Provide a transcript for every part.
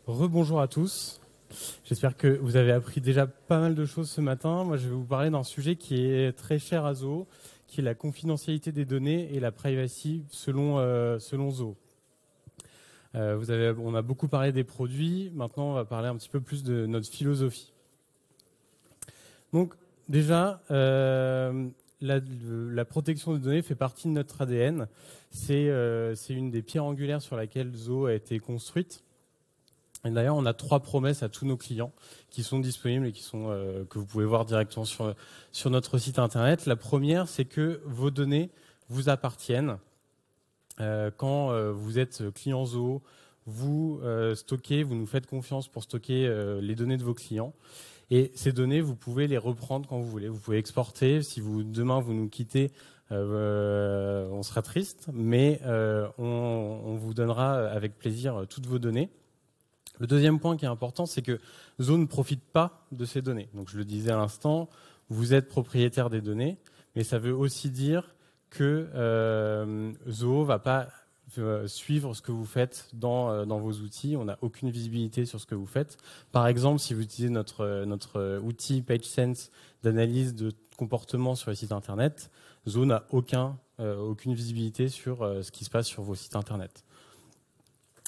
Rebonjour à tous. J'espère que vous avez appris déjà pas mal de choses ce matin. Moi, je vais vous parler d'un sujet qui est très cher à Zoho, qui est la confidentialité des données et la privacy selon Zoho. On a beaucoup parlé des produits. Maintenant, on va parler un petit peu plus de notre philosophie. Donc, déjà, la protection des données fait partie de notre ADN. C'est une des pierres angulaires sur laquelle Zoho a été construite. Et d'ailleurs, on a 3 promesses à tous nos clients qui sont disponibles et que vous pouvez voir directement sur notre site internet. La première, c'est que vos données vous appartiennent. Quand vous êtes client Zoho, vous stockez, vous nous faites confiance pour stocker les données de vos clients. Et ces données, vous pouvez les reprendre quand vous voulez. Vous pouvez exporter. Si demain vous nous quittez, on sera triste, mais on vous donnera avec plaisir toutes vos données. Le deuxième point qui est important, c'est que Zoho ne profite pas de ces données. Donc je le disais à l'instant, vous êtes propriétaire des données, mais ça veut aussi dire que Zoho ne va pas suivre ce que vous faites dans vos outils. On n'a aucune visibilité sur ce que vous faites. Par exemple, si vous utilisez notre outil PageSense d'analyse de comportement sur les sites Internet, Zoho n'a aucune visibilité sur ce qui se passe sur vos sites Internet.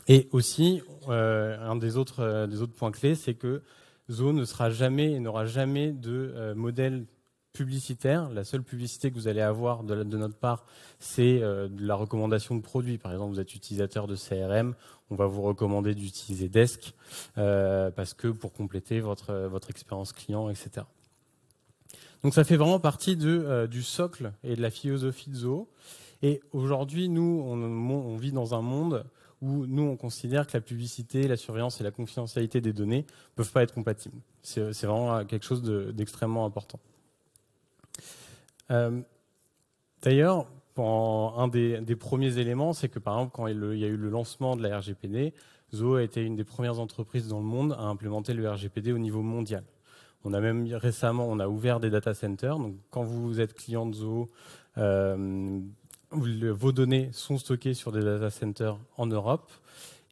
Et aussi, un des autres points clés, c'est que Zoho ne sera jamais et n'aura jamais de modèle publicitaire. La seule publicité que vous allez avoir de notre part, c'est de la recommandation de produits. Par exemple, vous êtes utilisateur de CRM, on va vous recommander d'utiliser Desk parce que pour compléter votre expérience client, etc. Donc ça fait vraiment partie du socle et de la philosophie de Zoho. Et aujourd'hui, nous, on vit dans un monde où nous, on considère que la publicité, la surveillance et la confidentialité des données ne peuvent pas être compatibles. C'est vraiment quelque chose d'extrêmement important. D'ailleurs, un des premiers éléments, c'est que par exemple, quand il y a eu le lancement de la RGPD, Zoho a été une des premières entreprises dans le monde à implémenter le RGPD au niveau mondial. On a même récemment, ouvert des data centers. Donc, quand vous êtes client de Zoho, vos données sont stockées sur des data centers en Europe.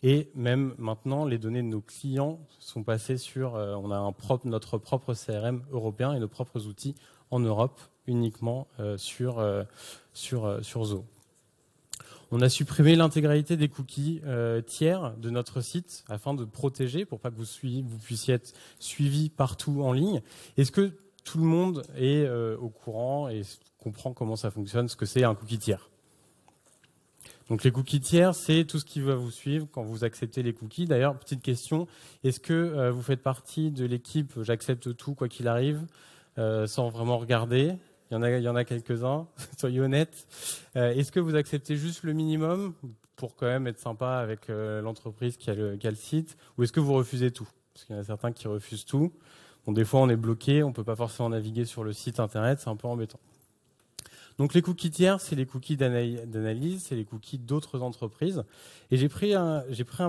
Et même maintenant, les données de nos clients sont passées sur... on a notre propre CRM européen et nos propres outils en Europe, uniquement sur Zoho. On a supprimé l'intégralité des cookies tiers de notre site afin de protéger, pour pas que vous puissiez être suivi partout en ligne. Est-ce que tout le monde est au courant et comprend comment ça fonctionne, ce que c'est un cookie tiers? Donc les cookies tiers, c'est tout ce qui va vous suivre quand vous acceptez les cookies. D'ailleurs, petite question, est-ce que vous faites partie de l'équipe « j'accepte tout, quoi qu'il arrive » sans vraiment regarder? Il y en a quelques-uns, soyez honnêtes. Est-ce que vous acceptez juste le minimum pour quand même être sympa avec l'entreprise qui a le site? Ou est-ce que vous refusez tout? Parce qu'il y en a certains qui refusent tout. Bon, des fois, on est bloqué, on ne peut pas forcément naviguer sur le site internet, c'est un peu embêtant. Donc les cookies tiers, c'est les cookies d'analyse, c'est les cookies d'autres entreprises. Et j'ai pris un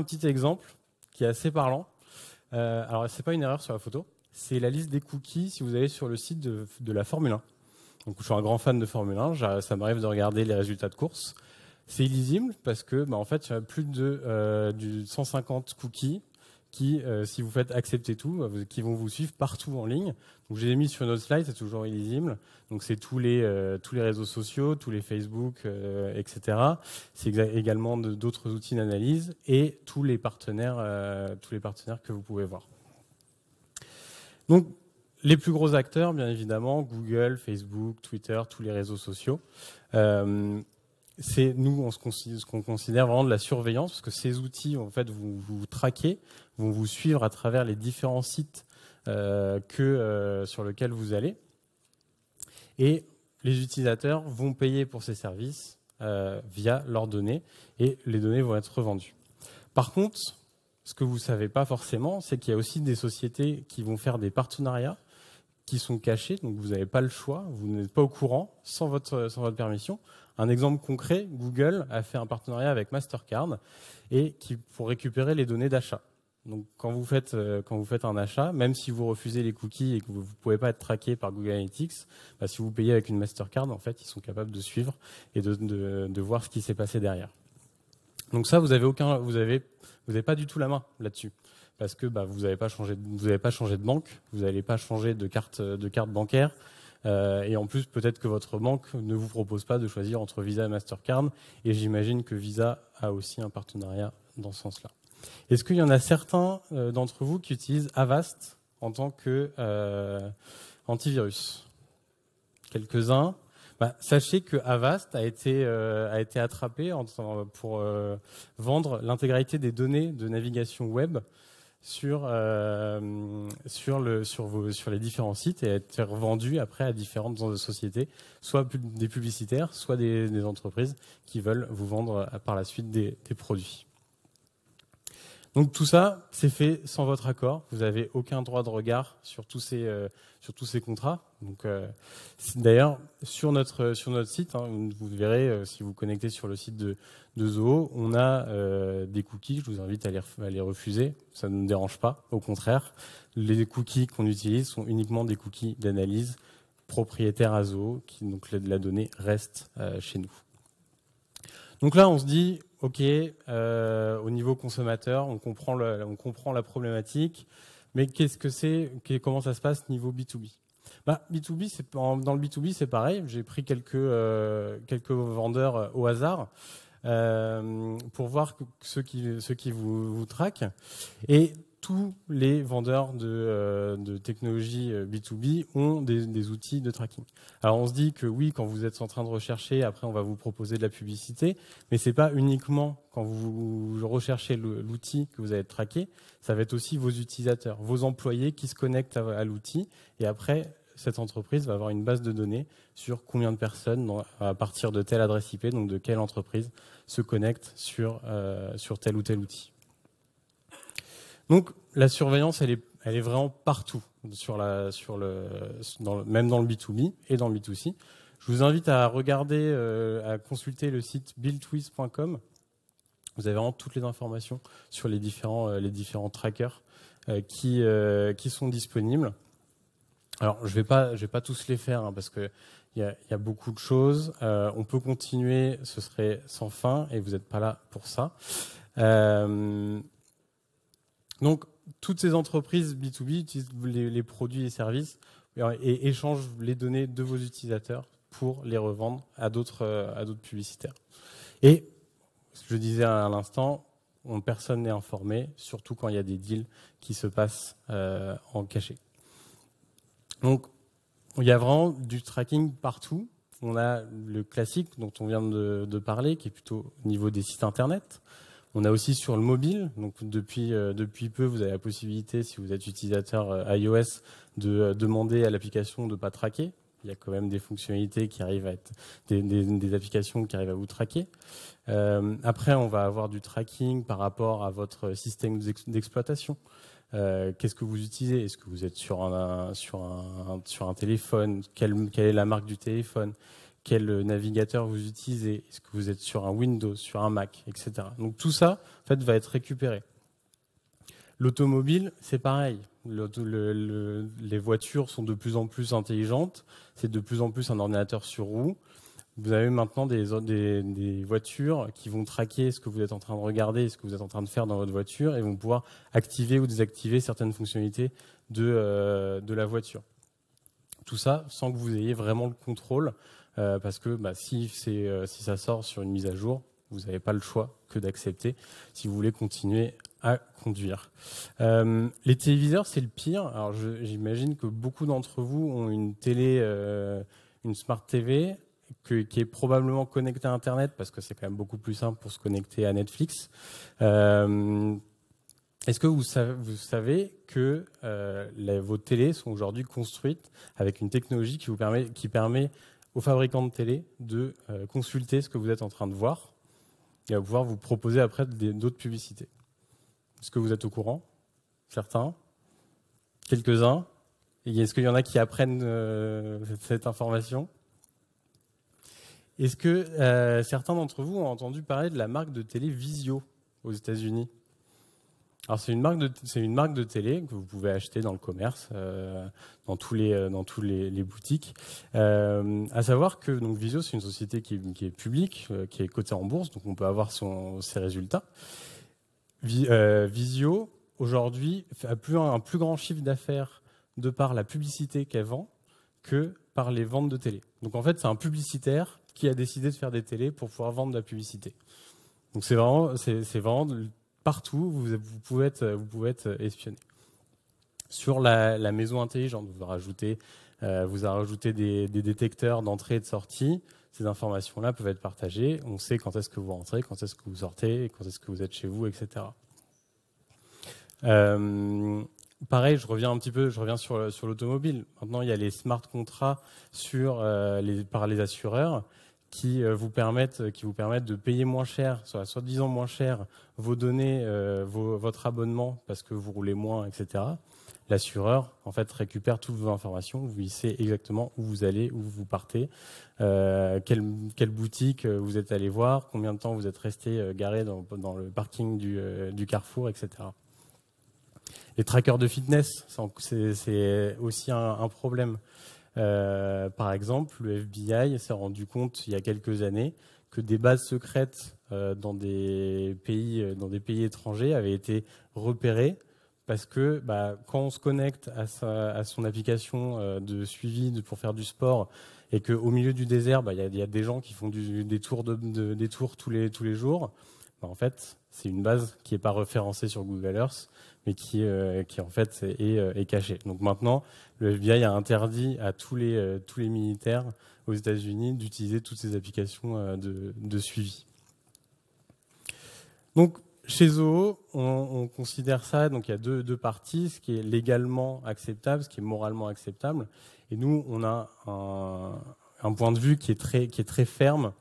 petit exemple qui est assez parlant. Alors, ce n'est pas une erreur sur la photo, c'est la liste des cookies si vous allez sur le site de la Formule 1. Donc, je suis un grand fan de Formule 1, ça m'arrive de regarder les résultats de course. C'est illisible parce que, en fait, il y a plus de 150 cookies qui, si vous faites accepter tout, qui vont vous suivre partout en ligne. Donc, je les ai mis sur une autre slide, c'est toujours illisible. Donc, c'est tous les réseaux sociaux, tous les Facebook, etc. C'est également d'autres outils d'analyse et tous les partenaires que vous pouvez voir. Donc, les plus gros acteurs, bien évidemment, Google, Facebook, Twitter, tous les réseaux sociaux. C'est nous, ce qu'on considère vraiment de la surveillance, parce que ces outils, en fait, vous traquez, vont vous suivre à travers les différents sites sur lesquels vous allez. Et les utilisateurs vont payer pour ces services via leurs données, et les données vont être revendues. Par contre, ce que vous ne savez pas forcément, c'est qu'il y a aussi des sociétés qui vont faire des partenariats qui sont cachés, donc vous n'avez pas le choix, vous n'êtes pas au courant sans votre permission. Un exemple concret, Google a fait un partenariat avec Mastercard pour récupérer les données d'achat. Donc quand vous faites un achat, même si vous refusez les cookies et que vous ne pouvez pas être traqué par Google Analytics, si vous payez avec une Mastercard, en fait, ils sont capables de suivre et de voir ce qui s'est passé derrière. Donc ça, vous n'avez pas du tout la main là-dessus. parce que vous n'avez pas changé de banque, vous n'allez pas changer de carte bancaire, et en plus peut-être que votre banque ne vous propose pas de choisir entre Visa et Mastercard, et j'imagine que Visa a aussi un partenariat dans ce sens-là. Est-ce qu'il y en a certains d'entre vous qui utilisent Avast en tant que antivirus? Quelques-uns. Sachez que Avast a été attrapé pour vendre l'intégralité des données de navigation web sur les différents sites et a été revendu après à différentes sociétés, soit des publicitaires, soit des entreprises qui veulent vous vendre par la suite des produits. Donc tout ça, c'est fait sans votre accord. Vous n'avez aucun droit de regard sur tous ces contrats. Donc, d'ailleurs, sur notre site, vous verrez, si vous connectez sur le site de Zoho, on a des cookies. Je vous invite à les refuser. Ça ne nous dérange pas. Au contraire, les cookies qu'on utilise sont uniquement des cookies d'analyse propriétaires à Zoho, donc la donnée reste chez nous. Donc là, on se dit, OK, au niveau consommateur, on comprend la problématique, mais qu'est-ce que c'est, comment ça se passe niveau B2B? B2B, dans le B2B, c'est pareil. J'ai pris quelques vendeurs au hasard pour voir ceux qui vous traquent. Et tous les vendeurs de technologie B2B ont des outils de tracking. Alors on se dit que oui, quand vous êtes en train de rechercher, après on va vous proposer de la publicité, mais c'est pas uniquement quand vous recherchez l'outil que vous allez traquer, ça va être aussi vos utilisateurs, vos employés qui se connectent à l'outil, et après cette entreprise va avoir une base de données sur combien de personnes à partir de telle adresse IP, donc de quelle entreprise se connecte sur tel ou tel outil. Donc la surveillance, elle est vraiment partout, même dans le B2B et dans le B2C. Je vous invite à regarder, à consulter le site buildtwiz.com. Vous avez vraiment toutes les informations sur les différents trackers qui sont disponibles. Alors je vais pas tous les faire parce que il y a beaucoup de choses. On peut continuer, ce serait sans fin et vous n'êtes pas là pour ça. Donc, toutes ces entreprises B2B utilisent les produits et services et échangent les données de vos utilisateurs pour les revendre à d'autres publicitaires. Et, ce que je disais à l'instant, personne n'est informé, surtout quand il y a des deals qui se passent en cachet. Donc, il y a vraiment du tracking partout. On a le classique dont on vient de parler, qui est plutôt au niveau des sites internet. On a aussi sur le mobile, donc depuis peu, vous avez la possibilité, si vous êtes utilisateur iOS, de demander à l'application de ne pas traquer. Il y a quand même des fonctionnalités qui arrivent à être des applications qui arrivent à vous traquer. Après, on va avoir du tracking par rapport à votre système d'exploitation. Qu'est-ce que vous utilisez? Est-ce que vous êtes sur un téléphone? Quelle est la marque du téléphone? Quel navigateur vous utilisez? Est-ce que vous êtes sur un Windows, sur un Mac, etc. Donc tout ça, en fait, va être récupéré. L'automobile, c'est pareil. Les voitures sont de plus en plus intelligentes. C'est de plus en plus un ordinateur sur roue. Vous avez maintenant des voitures qui vont traquer ce que vous êtes en train de regarder, ce que vous êtes en train de faire dans votre voiture, et vont pouvoir activer ou désactiver certaines fonctionnalités de la voiture. Tout ça sans que vous ayez vraiment le contrôle. Parce que si ça sort sur une mise à jour, vous n'avez pas le choix que d'accepter si vous voulez continuer à conduire. Les téléviseurs, c'est le pire. Alors j'imagine que beaucoup d'entre vous ont une télé, une Smart TV qui est probablement connectée à Internet parce que c'est quand même beaucoup plus simple pour se connecter à Netflix. Est-ce que vous savez que vos télés sont aujourd'hui construites avec une technologie qui permet aux fabricants de télé de consulter ce que vous êtes en train de voir et à pouvoir vous proposer après d'autres publicités. Est-ce que vous êtes au courant? Certains? Quelques-uns? Est-ce qu'il y en a qui apprennent cette information? Est-ce que certains d'entre vous ont entendu parler de la marque de télé Vizio aux États-Unis? Alors c'est une marque de télé que vous pouvez acheter dans le commerce, dans tous les boutiques. À savoir que donc Vizio, c'est une société qui est publique, qui est cotée en bourse, donc on peut avoir ses résultats. Vizio aujourd'hui, a un plus grand chiffre d'affaires de par la publicité qu'elle vend que par les ventes de télé. Donc en fait, c'est un publicitaire qui a décidé de faire des télés pour pouvoir vendre de la publicité. Donc c'est vraiment partout, vous pouvez être espionné. Sur la maison intelligente, vous rajoutez des détecteurs d'entrée et de sortie. Ces informations-là peuvent être partagées. On sait quand est-ce que vous rentrez, quand est-ce que vous sortez, quand est-ce que vous êtes chez vous, etc. Pareil, je reviens sur l'automobile. Maintenant, il y a les smart contrats par les assureurs qui vous permettent de payer moins cher, soi-disant moins cher, vos données, votre abonnement parce que vous roulez moins, etc. L'assureur, en fait, récupère toutes vos informations. Vous sait exactement où vous allez, où vous partez, quelle boutique vous êtes allé voir, combien de temps vous êtes resté garé dans le parking du Carrefour, etc. Les trackers de fitness, c'est aussi un problème. Par exemple, le FBI s'est rendu compte il y a quelques années que des bases secrètes dans des pays étrangers avaient été repérées parce que quand on se connecte à son application de suivi pour faire du sport et qu'au milieu du désert, il y a des gens qui font des tours tous les jours, en fait, c'est une base qui n'est pas référencée sur Google Earth, mais qui en fait est cachée. Donc maintenant, le FBI a interdit à tous les militaires aux États-Unis d'utiliser toutes ces applications de suivi. Donc chez Zoho, on considère ça, donc il y a deux parties, ce qui est légalement acceptable, ce qui est moralement acceptable. Et nous, on a un point de vue qui est très ferme,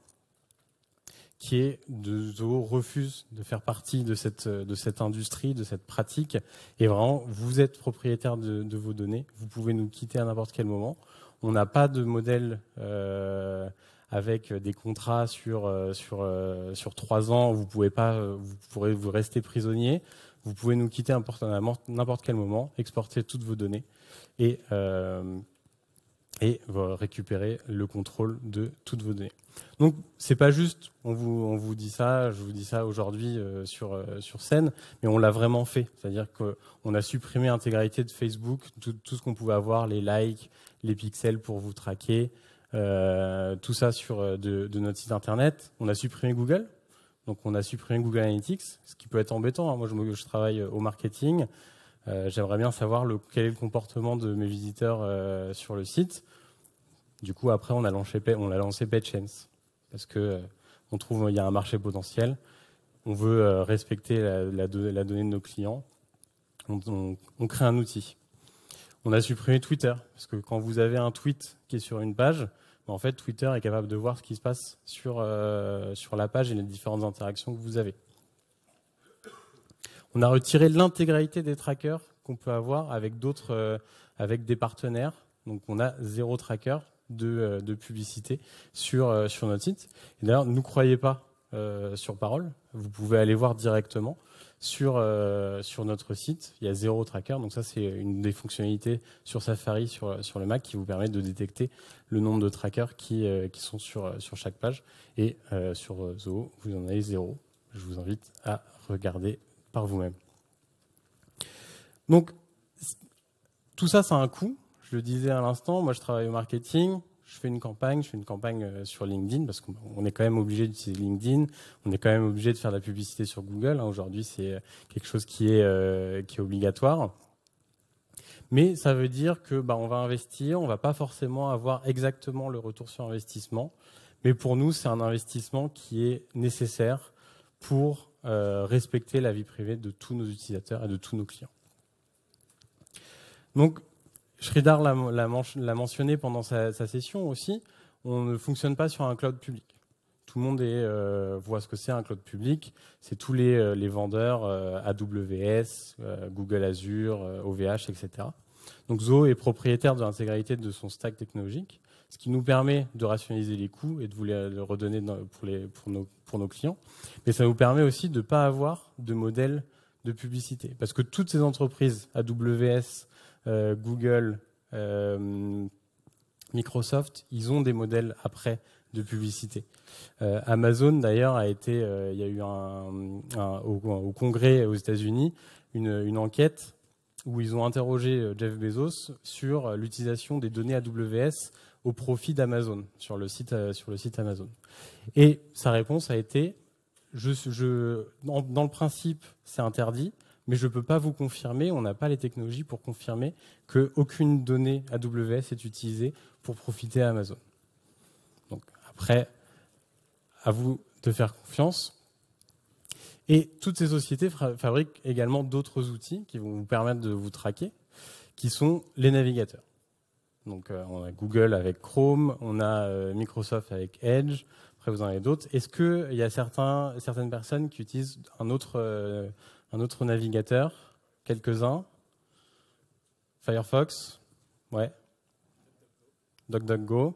qui est Zoho refuse de faire partie de cette industrie, de cette pratique. Et vraiment, vous êtes propriétaire de vos données. Vous pouvez nous quitter à n'importe quel moment. On n'a pas de modèle avec des contrats sur 3 ans. Vous pourrez vous rester prisonnier. Vous pouvez nous quitter à n'importe quel moment, exporter toutes vos données et récupérer le contrôle de toutes vos données. Donc, c'est pas juste, on vous dit ça, je vous dis ça aujourd'hui sur scène, mais on l'a vraiment fait. C'est-à-dire qu'on a supprimé l'intégralité de Facebook, tout ce qu'on pouvait avoir, les likes, les pixels pour vous traquer, tout ça de notre site internet. On a supprimé Google, donc on a supprimé Google Analytics, ce qui peut être embêtant. Moi, je travaille au marketing. J'aimerais bien savoir quel est le comportement de mes visiteurs sur le site. Du coup, après, on a lancé PageSense parce que on trouve qu'il y a un marché potentiel. On veut respecter la donnée de nos clients. On crée un outil. On a supprimé Twitter parce que quand vous avez un tweet qui est sur une page, en fait, Twitter est capable de voir ce qui se passe sur la page et les différentes interactions que vous avez. On a retiré l'intégralité des trackers qu'on peut avoir avec des partenaires. Donc, on a 0 tracker de publicité sur notre site. Et d'ailleurs, ne nous croyez pas sur parole. Vous pouvez aller voir directement sur notre site. Il y a 0 tracker. Donc ça, c'est une des fonctionnalités sur Safari, sur le Mac, qui vous permet de détecter le nombre de trackers qui sont sur chaque page. Et sur Zoho, vous en avez 0. Je vous invite à regarder par vous-même. Donc, tout ça, ça a un coût. Je le disais à l'instant, moi je travaille au marketing, je fais une campagne sur LinkedIn parce qu'on est quand même obligé d'utiliser LinkedIn, on est quand même obligé de faire de la publicité sur Google. Aujourd'hui, c'est quelque chose qui est obligatoire. Mais ça veut dire que on va investir, on va pas forcément avoir exactement le retour sur investissement. Mais pour nous, c'est un investissement qui est nécessaire pour respecter la vie privée de tous nos utilisateurs et de tous nos clients. Donc, Sridhar l'a mentionné pendant sa session aussi, on ne fonctionne pas sur un cloud public. Tout le monde voit ce que c'est un cloud public. C'est tous les vendeurs AWS, Google Azure, OVH, etc. Donc Zoho est propriétaire de l'intégralité de son stack technologique, ce qui nous permet de rationaliser les coûts et de vous les redonner pour nos clients. Mais ça nous permet aussi de ne pas avoir de modèle de publicité. Parce que toutes ces entreprises, AWS, Google, Microsoft, ils ont des modèles après de publicité. Amazon, d'ailleurs, il y a eu au Congrès aux États-Unis, une enquête où ils ont interrogé Jeff Bezos sur l'utilisation des données AWS au profit d'Amazon sur le site Amazon. Et sa réponse a été dans le principe, c'est interdit, mais je ne peux pas vous confirmer, on n'a pas les technologies pour confirmer qu'aucune donnée AWS est utilisée pour profiter à Amazon. Donc après, à vous de faire confiance. Et toutes ces sociétés fabriquent également d'autres outils qui vont vous permettre de vous traquer, qui sont les navigateurs. Donc on a Google avec Chrome, on a Microsoft avec Edge, après vous en avez d'autres. Est-ce qu'il y a certaines personnes qui utilisent un autre navigateur? Quelques-uns? Firefox? Ouais. DuckDuckGo?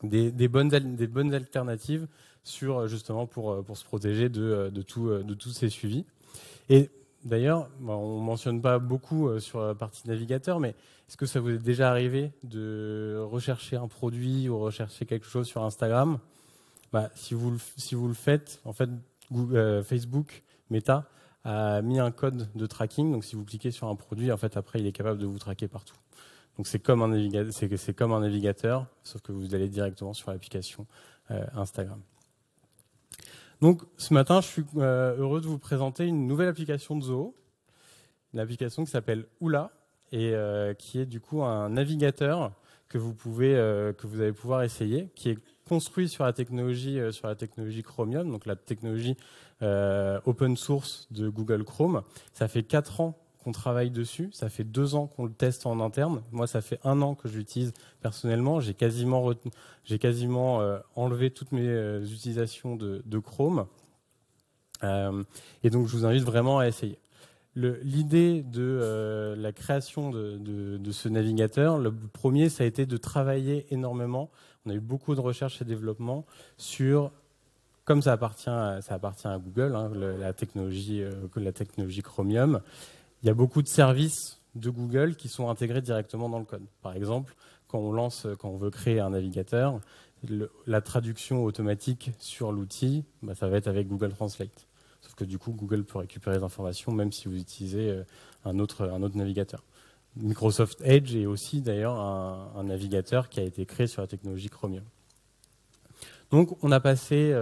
Des bonnes alternatives justement pour se protéger de tous ces suivis. Et d'ailleurs, on ne mentionne pas beaucoup sur la partie navigateur, mais est-ce que ça vous est déjà arrivé de rechercher un produit ou rechercher quelque chose sur Instagram? Si vous le faites, en fait, Facebook, Meta, a mis un code de tracking. Donc si vous cliquez sur un produit, en fait, après, il est capable de vous traquer partout. Donc c'est comme un navigateur, sauf que vous allez directement sur l'application Instagram. Donc ce matin, je suis heureux de vous présenter une nouvelle application de Zoho, une application qui s'appelle Oula et qui est du coup un navigateur que vous allez pouvoir essayer, qui est construit sur la technologie Chromium, donc la technologie open source de Google Chrome. Ça fait 4 ans qu'on travaille dessus, ça fait 2 ans qu'on le teste en interne. Moi, ça fait 1 an que je l'utilise personnellement. J'ai quasiment enlevé toutes mes utilisations de Chrome. Et donc, je vous invite vraiment à essayer. L'idée de la création de ce navigateur, le premier, ça a été de travailler énormément. On a eu beaucoup de recherche et développement sur, comme ça appartient à Google, hein, la technologie Chromium. Il y a beaucoup de services de Google qui sont intégrés directement dans le code. Par exemple, quand on veut créer un navigateur, la traduction automatique sur l'outil, ça va être avec Google Translate. Sauf que du coup, Google peut récupérer les informations même si vous utilisez un autre navigateur. Microsoft Edge est aussi d'ailleurs un navigateur qui a été créé sur la technologie Chromium. Donc on a passé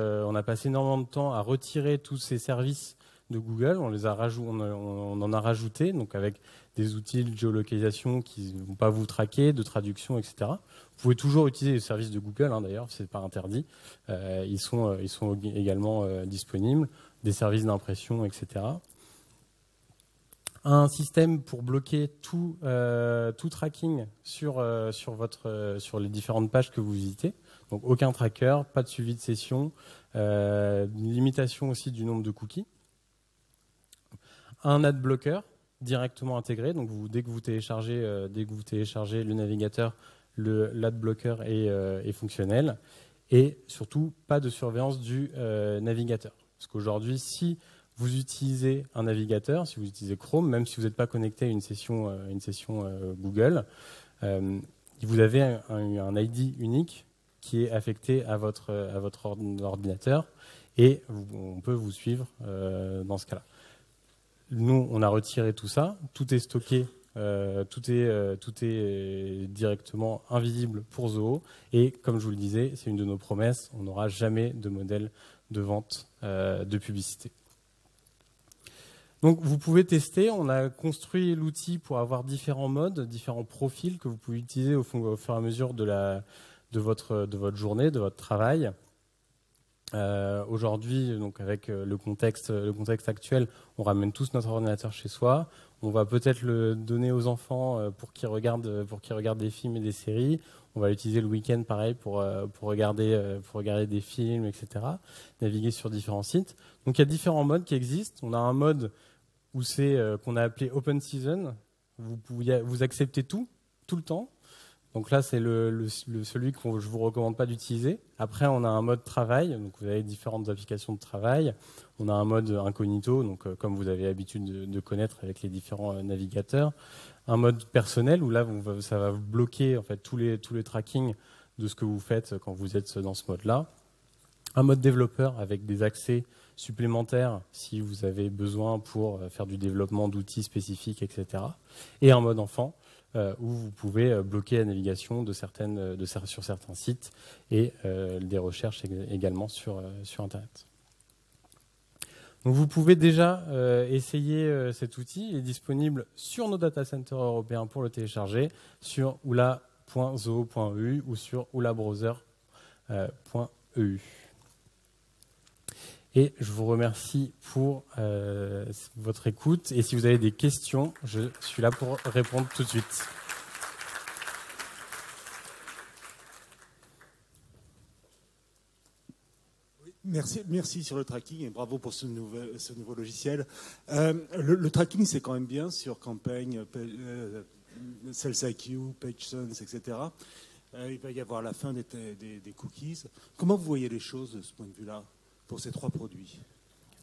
énormément de temps à retirer tous ces services de Google, on en a rajouté, donc avec des outils de géolocalisation qui ne vont pas vous traquer, de traduction, etc. Vous pouvez toujours utiliser les services de Google, hein, d'ailleurs, c'est pas interdit. Ils sont également disponibles, des services d'impression, etc. Un système pour bloquer tout tracking sur les différentes pages que vous visitez. Donc aucun tracker, pas de suivi de session, une limitation aussi du nombre de cookies. Un ad blocker directement intégré, donc dès que vous téléchargez le navigateur, l'ad blocker est fonctionnel, et surtout pas de surveillance du navigateur. Parce qu'aujourd'hui, si vous utilisez un navigateur, si vous utilisez Chrome, même si vous n'êtes pas connecté à une session Google, vous avez un ID unique qui est affecté à votre ordinateur, et on peut vous suivre dans ce cas-là. Nous, on a retiré tout ça, tout est stocké, tout est directement invisible pour Zoho. Et comme je vous le disais, c'est une de nos promesses, on n'aura jamais de modèle de vente de publicité. Donc vous pouvez tester, on a construit l'outil pour avoir différents modes, différents profils que vous pouvez utiliser au fur et à mesure de votre journée, de votre travail. Aujourd'hui, donc avec le contexte actuel, on ramène tous notre ordinateur chez soi. On va peut-être le donner aux enfants pour qu'ils regardent des films et des séries. On va l'utiliser le week-end, pareil, pour regarder des films, etc. Naviguer sur différents sites. Donc il y a différents modes qui existent. On a un mode où c'est qu'on a appelé Open Season. Vous acceptez tout le temps. Donc là, c'est celui que je ne vous recommande pas d'utiliser. Après, on a un mode travail. Donc vous avez différentes applications de travail. On a un mode incognito, donc comme vous avez l'habitude de connaître avec les différents navigateurs. Un mode personnel où là, ça va bloquer en fait tous les trackings de ce que vous faites quand vous êtes dans ce mode-là. Un mode développeur avec des accès supplémentaires si vous avez besoin pour faire du développement d'outils spécifiques, etc. Et un mode enfant où vous pouvez bloquer la navigation sur certains sites et des recherches également sur Internet. Donc vous pouvez déjà essayer cet outil. Il est disponible sur nos data centers européens pour le télécharger sur oula.zoo.eu ou sur oulabrowser.eu. Et je vous remercie pour votre écoute. Et si vous avez des questions, je suis là pour répondre tout de suite. Merci sur le tracking et bravo pour ce nouveau logiciel. Le tracking, c'est quand même bien sur Campaign, SalesIQ, PageSense, etc. Il va y avoir la fin des cookies. Comment vous voyez les choses de ce point de vue-là pour ces trois produits?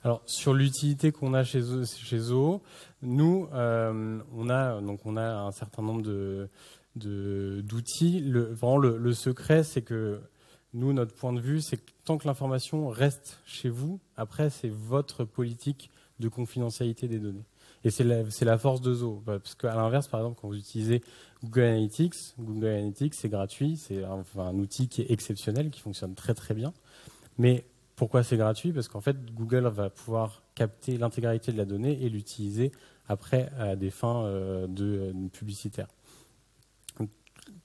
Alors, sur l'utilité qu'on a chez Zoho, nous, on a un certain nombre d'outils. Le secret, c'est que nous, notre point de vue, c'est que tant que l'information reste chez vous, après, c'est votre politique de confidentialité des données. Et c'est la force de Zoho. Parce qu'à l'inverse, par exemple, quand vous utilisez Google Analytics, c'est gratuit, c'est un outil qui est exceptionnel, qui fonctionne très très bien. Mais pourquoi c'est gratuit? Parce qu'en fait, Google va pouvoir capter l'intégralité de la donnée et l'utiliser après à des fins publicitaires.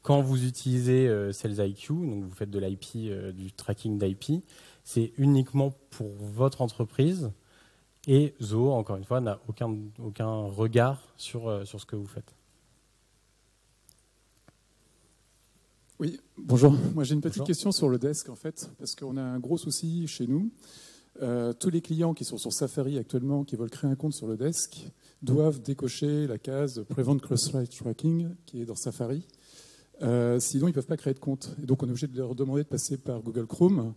Quand vous utilisez SalesIQ, donc vous faites de l'IP, du tracking d'IP, c'est uniquement pour votre entreprise et Zoho, encore une fois, n'a aucun regard sur ce que vous faites. Oui, bonjour. Moi, j'ai une petite question sur le desk, en fait, parce qu'on a un gros souci chez nous. Tous les clients qui sont sur Safari actuellement, qui veulent créer un compte sur le desk, doivent décocher la case Prevent Cross-Site Tracking, qui est dans Safari. Sinon, ils ne peuvent pas créer de compte. Et donc, on est obligé de leur demander de passer par Google Chrome.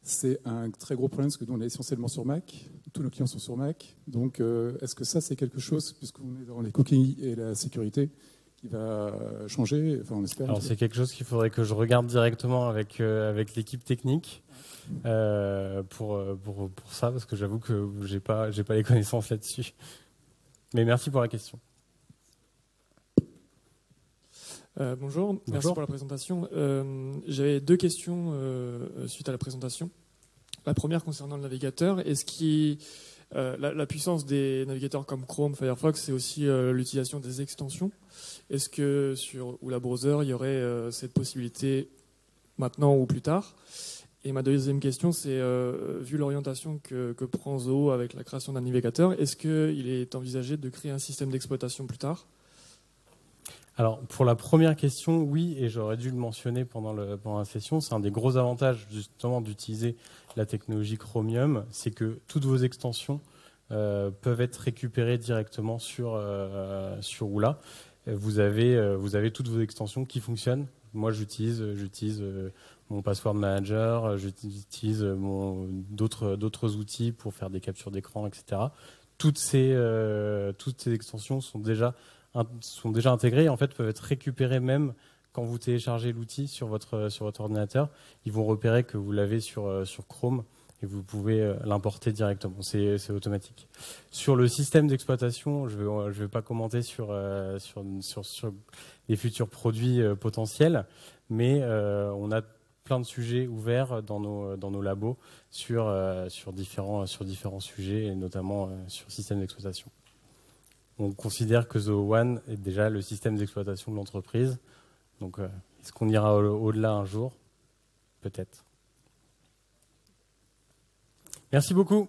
C'est un très gros problème, parce que nous, on est essentiellement sur Mac. Tous nos clients sont sur Mac. Donc, est-ce que ça, c'est quelque chose, puisqu'on est dans les cookies et la sécurité, qui va changer? Enfin, on espère. Alors, c'est quelque chose qu'il faudrait que je regarde directement avec l'équipe technique pour ça, parce que j'avoue que j'ai pas les connaissances là-dessus. Mais merci pour la question. Bonjour, merci pour la présentation. J'avais deux questions suite à la présentation. La première concernant le navigateur. Est-ce la puissance des navigateurs comme Chrome, Firefox, c'est aussi l'utilisation des extensions? Est-ce que sur Oula Browser, il y aurait cette possibilité maintenant ou plus tard? Et ma deuxième question, c'est vu l'orientation que prend Zoho avec la création d'un navigateur, est-ce qu'il est envisagé de créer un système d'exploitation plus tard? Alors, pour la première question, oui, et j'aurais dû le mentionner pendant la session, c'est un des gros avantages justement d'utiliser la technologie Chromium, c'est que toutes vos extensions peuvent être récupérées directement sur Oula. Vous avez toutes vos extensions qui fonctionnent. Moi, j'utilise mon password manager, j'utilise d'autres outils pour faire des captures d'écran, etc. Toutes ces extensions sont déjà intégrées et en fait peuvent être récupérées même quand vous téléchargez l'outil sur votre ordinateur. Ils vont repérer que vous l'avez sur Chrome et vous pouvez l'importer directement. C'est automatique. Sur le système d'exploitation, je vais pas commenter sur les futurs produits potentiels, mais on a plein de sujets ouverts dans nos labos sur différents sujets et notamment sur le système d'exploitation. On considère que Zoho One est déjà le système d'exploitation de l'entreprise. Donc, est-ce qu'on ira au-delà un jour? Peut-être. Merci beaucoup.